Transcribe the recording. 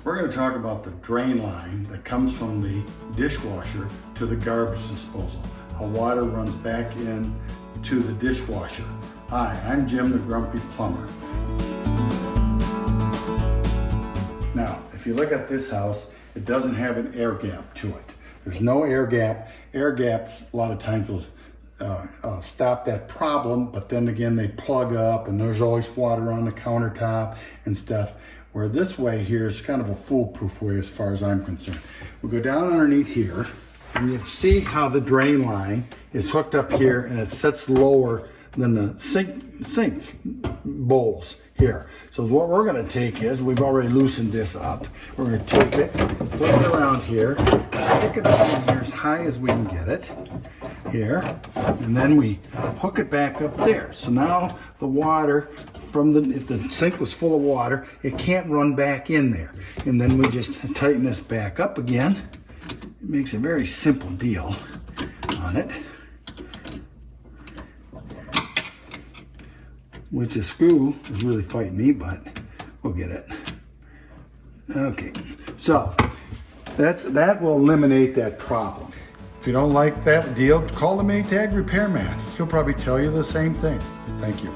We're going to talk about the drain line that comes from the dishwasher to the garbage disposal. How water runs back in to the dishwasher. Hi, I'm Jim the Grumpy Plumber. Now, if you look at this house, it doesn't have an air gap to it. There's no air gap. Air gaps a lot of times will stop that problem, but then again they plug up and there's always water on the countertop and stuff. Where this way here is kind of a foolproof way as far as I'm concerned. We go down underneath here and you see how the drain line is hooked up here and it sits lower than the sink bowls here. So what we're going to take is, we've already loosened this up, we're going to take it, flip it around here, stick it down here as high as we can get it here, and then we hook it back up there. So now the water from if the sink was full of water, it can't run back in there. And then we just tighten this back up again. It makes a very simple deal on it. Which the screw is really fighting me, but we'll get it. Okay, so that will eliminate that problem. If you don't like that deal, call the Maytag repairman. He'll probably tell you the same thing. Thank you.